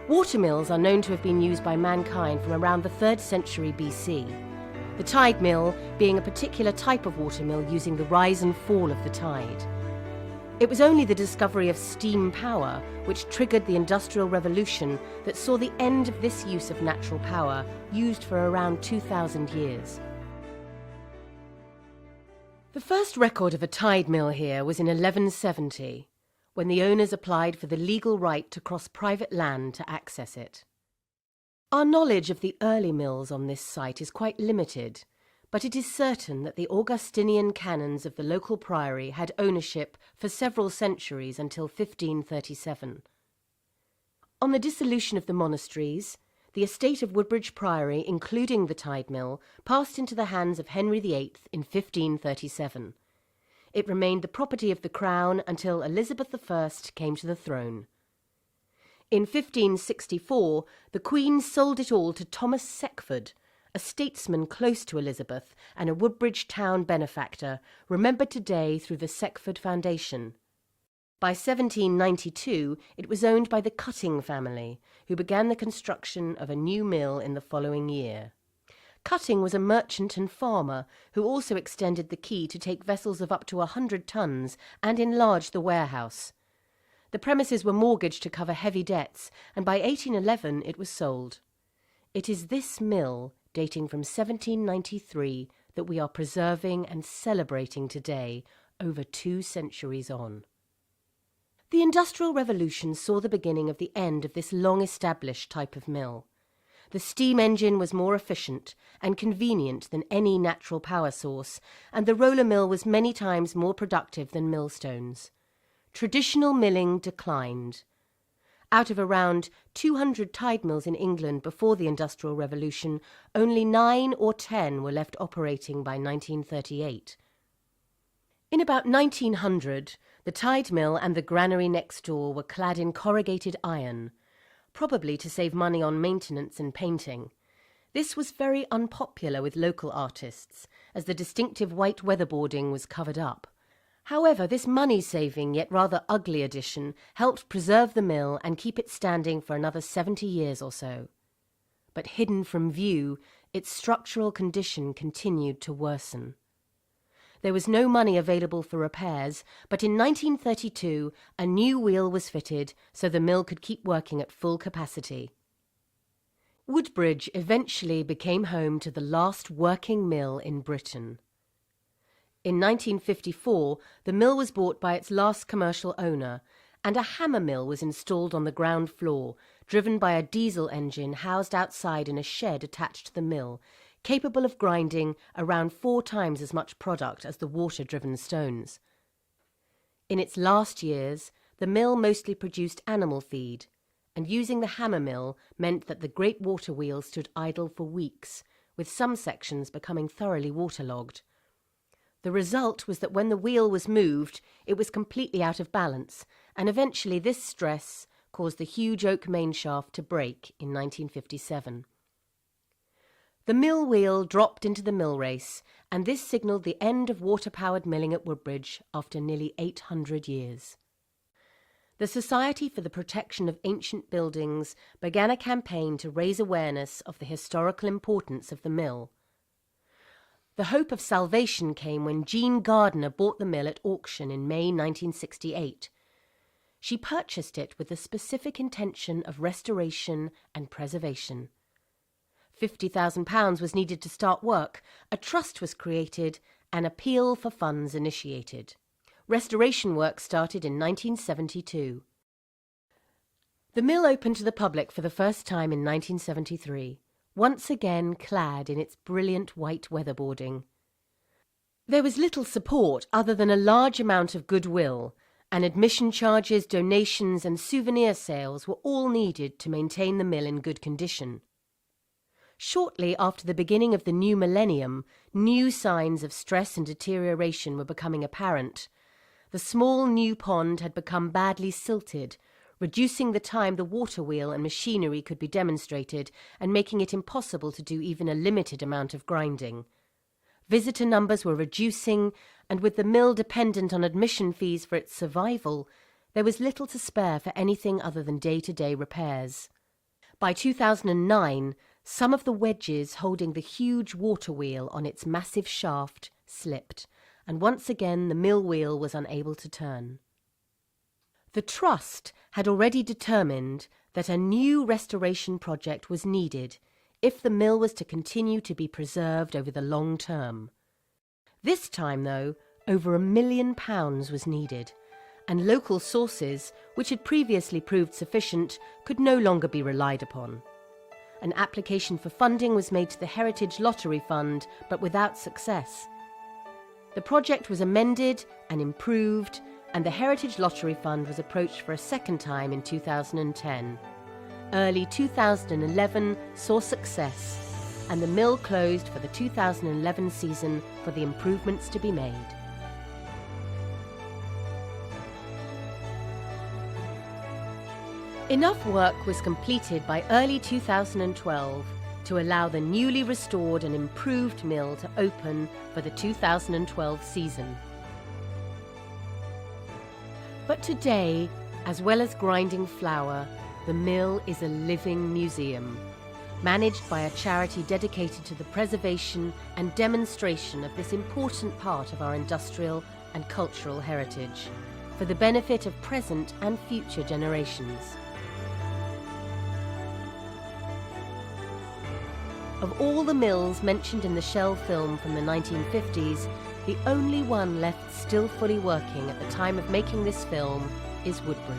Watermills are known to have been used by mankind from around the 3rd century BC, the tide mill being a particular type of watermill using the rise and fall of the tide. It was only the discovery of steam power which triggered the Industrial Revolution that saw the end of this use of natural power, used for around 2,000 years. The first record of a tide mill here was in 1170, when the owners applied for the legal right to cross private land to access it. Our knowledge of the early mills on this site is quite limited, but it is certain that the Augustinian canons of the local priory had ownership for several centuries until 1537. On the dissolution of the monasteries, the estate of Woodbridge Priory, including the tide mill, passed into the hands of Henry VIII in 1537. It remained the property of the Crown until Elizabeth I came to the throne. In 1564, the Queen sold it all to Thomas Seckford, a statesman close to Elizabeth and a Woodbridge town benefactor, remembered today through the Seckford Foundation. By 1792, it was owned by the Cutting family, who began the construction of a new mill in the following year. Cutting was a merchant and farmer who also extended the quay to take vessels of up to 100 tons and enlarged the warehouse. The premises were mortgaged to cover heavy debts, and by 1811 it was sold. It is this mill, dating from 1793, that we are preserving and celebrating today, over 2 centuries on. The Industrial Revolution saw the beginning of the end of this long-established type of mill. The steam engine was more efficient and convenient than any natural power source, and the roller mill was many times more productive than millstones. Traditional milling declined. Out of around 200 tide mills in England before the Industrial Revolution, only 9 or 10 were left operating by 1938. In about 1900, the tide mill and the granary next door were clad in corrugated iron, probably to save money on maintenance and painting. This was very unpopular with local artists, as the distinctive white weatherboarding was covered up. However, this money-saving yet rather ugly addition helped preserve the mill and keep it standing for another 70 years or so. But hidden from view, its structural condition continued to worsen. There was no money available for repairs, but in 1932 a new wheel was fitted so the mill could keep working at full capacity. Woodbridge eventually became home to the last working mill in Britain. In 1954, the mill was bought by its last commercial owner, and a hammer mill was installed on the ground floor, driven by a diesel engine housed outside in a shed attached to the mill, capable of grinding around 4 times as much product as the water-driven stones. In its last years, the mill mostly produced animal feed, and using the hammer mill meant that the great water wheel stood idle for weeks, with some sections becoming thoroughly waterlogged. The result was that when the wheel was moved, it was completely out of balance, and eventually this stress caused the huge oak main shaft to break in 1957. The mill wheel dropped into the mill race, and this signalled the end of water-powered milling at Woodbridge after nearly 800 years. The Society for the Protection of Ancient Buildings began a campaign to raise awareness of the historical importance of the mill. The hope of salvation came when Jean Gardiner bought the mill at auction in May 1968. She purchased it with the specific intention of restoration and preservation. £50,000 was needed to start work, a trust was created, an appeal for funds initiated. Restoration work started in 1972. The mill opened to the public for the first time in 1973. Once again clad in its brilliant white weatherboarding. There was little support other than a large amount of goodwill, and admission charges, donations and souvenir sales were all needed to maintain the mill in good condition. Shortly after the beginning of the new millennium, new signs of stress and deterioration were becoming apparent. The small new pond had become badly silted, reducing the time the water wheel and machinery could be demonstrated and making it impossible to do even a limited amount of grinding. Visitor numbers were reducing, and with the mill dependent on admission fees for its survival, there was little to spare for anything other than day-to-day repairs. By 2009, some of the wedges holding the huge water wheel on its massive shaft slipped, and once again the mill wheel was unable to turn. The Trust had already determined that a new restoration project was needed if the mill was to continue to be preserved over the long term. This time, though, over £1 million was needed, and local sources, which had previously proved sufficient, could no longer be relied upon. An application for funding was made to the Heritage Lottery Fund, but without success. The project was amended and improved, and the Heritage Lottery Fund was approached for a second time in 2010. Early 2011 saw success, and the mill closed for the 2011 season for the improvements to be made. Enough work was completed by early 2012 to allow the newly restored and improved mill to open for the 2012 season. But today, as well as grinding flour, the mill is a living museum, managed by a charity dedicated to the preservation and demonstration of this important part of our industrial and cultural heritage, for the benefit of present and future generations. Of all the mills mentioned in the Shell film from the 1950s, the only one left still fully working at the time of making this film is Woodbridge.